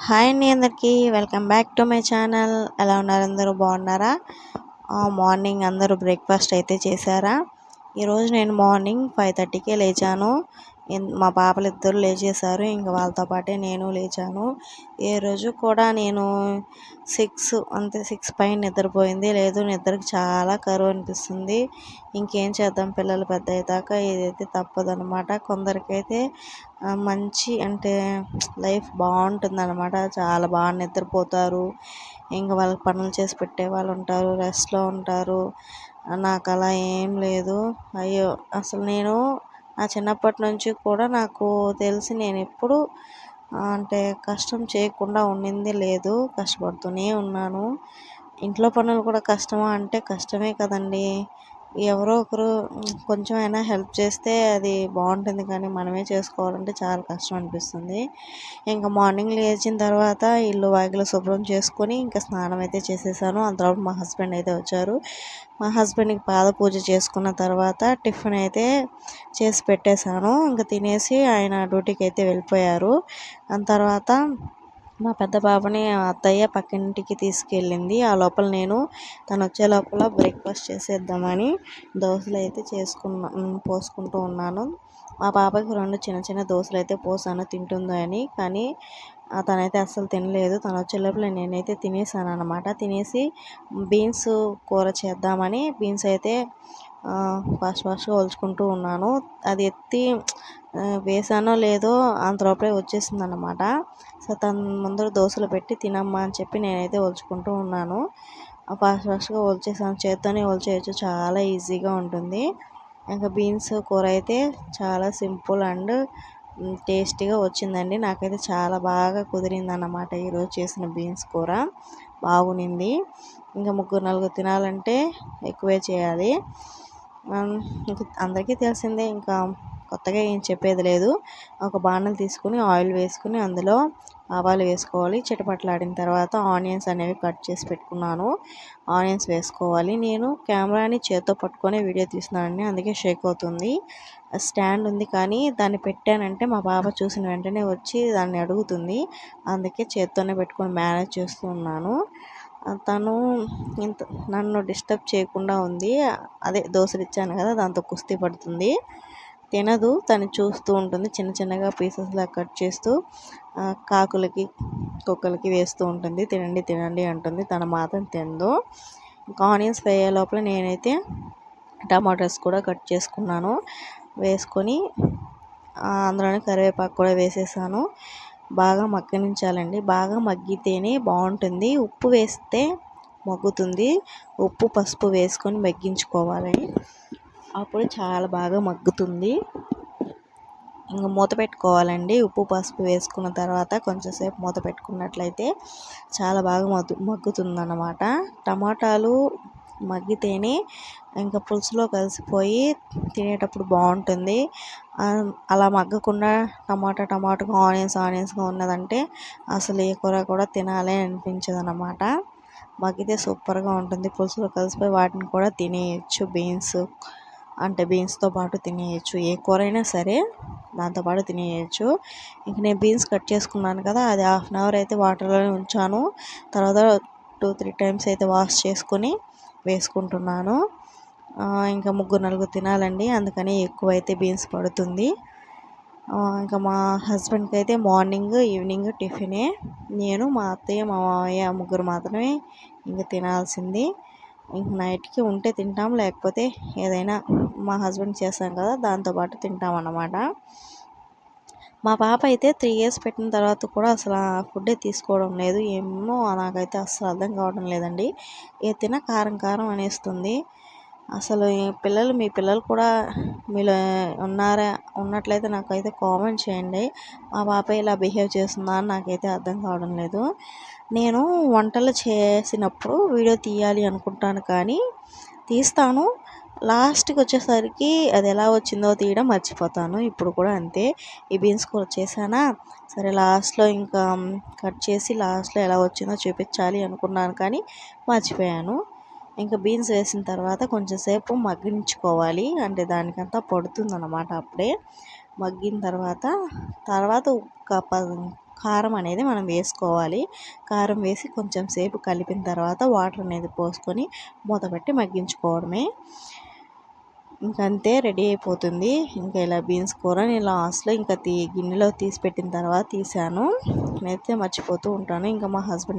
Hi అండి అందరికీ welcome back to my channel. ఎలా ఉన్నారు? అందరూ బాగున్నారా? మార్నింగ్ అందరూ బ్రేక్ఫాస్ట్ అయితే చేశారా? ఈరోజు నేను మార్నింగ్ 5:30కే లేచాను. మా పాపలు ఇద్దరు లేచేశారు. ఇంక వాళ్ళతో పాటే నేను లేచాను. ఏ రోజు కూడా నేను 6 పైన నిద్రపోయింది లేదు. నిద్రకి చాలా కరువు అనిపిస్తుంది. ఇంకేం చేద్దాం, పిల్లలు పెద్ద అయ్యాక ఇదైతే తప్పదనమాట. కొందరికైతే మంచి అంటే లైఫ్ బాగుంటుందన్నమాట. చాలా బాగా నిద్రపోతారు. ఇంకా వాళ్ళకి పనులు చేసి పెట్టే వాళ్ళు ఉంటారు, రెస్ట్లో ఉంటారు. నాకు అలా ఏం లేదు. అయ్యో, అసలు నేను నా చిన్నప్పటి నుంచి కూడా నాకు తెలిసి నేను ఎప్పుడు అంటే కష్టం చేయకుండా ఉండింది లేదు. కష్టపడుతూనే ఉన్నాను. ఇంట్లో పనులు కూడా కష్టమా అంటే కష్టమే కదండి. ఎవరో ఒకరు కొంచెమైనా హెల్ప్ చేస్తే అది బాగుంటుంది, కానీ మనమే చేసుకోవాలంటే చాలా కష్టం అనిపిస్తుంది. ఇంకా మార్నింగ్ లేచిన తర్వాత ఇల్లు వాకిలి శుభ్రం చేసుకొని ఇంకా స్నానం అయితే చేసేసాను. అంతలోపు మా హస్బెండ్ అయితే వచ్చారు. మా హస్బెండ్కి పాద పూజ చేసుకున్న తర్వాత టిఫిన్ అయితే చేసి పెట్టేశాను. ఇంకా తినేసి ఆయన డ్యూటీకి అయితే వెళ్ళిపోయారు. దాని తర్వాత మా పెద్ద పాపని అత్తయ్య పక్కింటికి తీసుకెళ్ళింది. ఆ లోపల నేను తను వచ్చే లోపల బ్రేక్ఫాస్ట్ చేసేద్దామని దోశలు అయితే పోసుకుంటూ ఉన్నాను. మా పాపకి 2 చిన్న చిన్న దోశలు అయితే పోసాను తింటుందో అని, కానీ తనైతే అస్సలు తినలేదు. తను వచ్చే లోపల నేనైతే తినేసాను అనమాట. తినేసి బీన్స్ కూర చేద్దామని బీన్స్ అయితే ఫాస్ట్గా ఒలుచుకుంటూ ఉన్నాను. అది ఎత్తి వేసానో లేదో అంతలోపలే వచ్చేసింది అనమాట. సో తన ముందర దోశలు పెట్టి తినమ్మా అని చెప్పి నేనైతే ఒలుచుకుంటూ ఉన్నాను. ఫాస్ట్గా ఒలిచేసాను. చేత్తోనే ఒలిచేయచ్చు, చాలా ఈజీగా ఉంటుంది. ఇంకా బీన్స్ కూర అయితే చాలా సింపుల్ అండ్ టేస్టీగా వచ్చిందండి. నాకైతే చాలా బాగా కుదిరింది అన్నమాట ఈరోజు చేసిన బీన్స్ కూర. బాగునింది. ఇంకా 3-4 తినాలంటే ఎక్కువే చేయాలి. అందరికీ తెలిసిందే, ఇంకా కొత్తగా ఏం చెప్పేది లేదు. ఒక బాణలు తీసుకుని ఆయిల్ వేసుకుని అందులో ఆవాలు వేసుకోవాలి. చిటపట్లాడిన తర్వాత ఆనియన్స్ అనేవి కట్ చేసి పెట్టుకున్నాను. ఆనియన్స్ వేసుకోవాలి. నేను కెమెరాని చేత్తో పట్టుకొని వీడియో తీస్తున్నానండి, అందుకే షేక్ అవుతుంది. స్టాండ్ ఉంది కానీ దాన్ని పెట్టానంటే మా పాప చూసిన వెంటనే వచ్చి దాన్ని అడుగుతుంది. అందుకే చేత్తోనే పెట్టుకొని మేనేజ్ చేస్తూ ఉన్నాను. తను నన్ను డిస్టర్బ్ చేయకుండా ఉంది. అదే దోశలు ఇచ్చాను కదా, దాంతో కుస్తీ పడుతుంది. తినదు, తను చూస్తూ ఉంటుంది. చిన్న చిన్నగా పీసెస్లా కట్ చేస్తూ కాకులకి కుక్కలకి వేస్తూ ఉంటుంది. తినండి తినండి అంటుంది. తను మాత్రం తినదు. ఇంకా ఆనియన్స్ వేయే లోపల నేనైతే టమాటోస్ కూడా కట్ చేసుకున్నాను. వేసుకొని అందులోనే కరివేపాకు కూడా వేసేసాను. బాగా మగ్గనించాలండి. బాగా మగ్గితేనే బాగుంటుంది. ఉప్పు వేస్తే మగ్గుతుంది. ఉప్పు పసుపు వేసుకొని మగ్గించుకోవాలి, అప్పుడు చాలా బాగా మగ్గుతుంది. ఇంకా మూత పెట్టుకోవాలండి. ఉప్పు పసుపు వేసుకున్న తర్వాత కొంచెంసేపు మూత పెట్టుకున్నట్లయితే చాలా బాగా మగ్గుతుందన్నమాట. టమాటాలు మగ్గితేనే ఇంకా పులుసులో కలిసిపోయి తినేటప్పుడు బాగుంటుంది. అలా మగ్గకుండా టమాటాగా ఆనియన్స్గా ఉన్నదంటే అసలు ఏ కూర కూడా తినాలి అనిపించదు అన్నమాట. మగ్గితే సూపర్గా ఉంటుంది. పులుసులో కలిసిపోయి వాటిని కూడా తినేయచ్చు. బీన్స్తో పాటు తినేయచ్చు. ఏ కూర అయినా సరే దాంతోపాటు తినేయచ్చు. ఇంక నేను బీన్స్ కట్ చేసుకున్నాను కదా, అది 1/2 అవర్ అయితే వాటర్లోనే ఉంచాను. తర్వాత 2-3 టైమ్స్ అయితే వాష్ చేసుకొని వేసుకుంటున్నాను. ఇంకా 3-4 తినాలండి, అందుకని ఎక్కువైతే బీన్స్ పడుతుంది. ఇంకా మా హస్బెండ్కి అయితే మార్నింగ్ ఈవినింగ్ టిఫినే. నేను మా అత్తయ్య మా మామయ్య ముగ్గురు మాత్రమే ఇంకా తినాల్సింది. ఇంక నైట్కి ఉంటే తింటాం, లేకపోతే ఏదైనా మా హస్బెండ్ చేస్తాం కదా దాంతోపాటు తింటాం అన్నమాట. మా పాప అయితే 3 ఇయర్స్ పెట్టిన తర్వాత కూడా అసలు ఫుడ్డే తీసుకోవడం లేదు. ఏమో నాకైతే అస్సలు అర్థం కావడం లేదండి. ఏ తిన కారం అనేస్తుంది. అసలు మీ పిల్లలు కూడా మీలో ఉన్నట్లయితే నాకైతే కామెంట్ చేయండి. మా పాప ఇలా బిహేవ్ చేస్తుందా అని నాకైతే అర్థం కావడం లేదు. నేను వంటలు చేసినప్పుడు వీడియో తీయాలి అనుకుంటాను, కానీ తీస్తాను. లాస్ట్కి వచ్చేసరికి అది ఎలా వచ్చిందో తీయడం మర్చిపోతాను. ఇప్పుడు కూడా అంతే. ఈ బీన్స్ కూర చేశానా, సరే లాస్ట్లో ఇంకా కట్ చేసి లాస్ట్లో ఎలా వచ్చిందో చూపించాలి అనుకున్నాను, కానీ మర్చిపోయాను. ఇంకా బీన్స్ వేసిన తర్వాత కొంచెంసేపు మగ్గించుకోవాలి. అంటే దానికంతా పడుతుందన్నమాట. అప్పుడే మగ్గిన తర్వాత కారం అనేది మనం వేసుకోవాలి. కారం వేసి కొంచెం సేపు కలిపిన తర్వాత వాటర్ అనేది పోసుకొని మూత పెట్టి మగ్గించుకోవడమే. ఇంకంతే రెడీ అయిపోతుంది. ఇంకా ఇలా బీన్స్ కూర నేను లాస్ట్లో ఇంకా గిన్నెలో తీసి పెట్టిన తర్వాత తీసాను. నేనైతే మర్చిపోతూ ఉంటాను. ఇంకా మా హస్బెండ్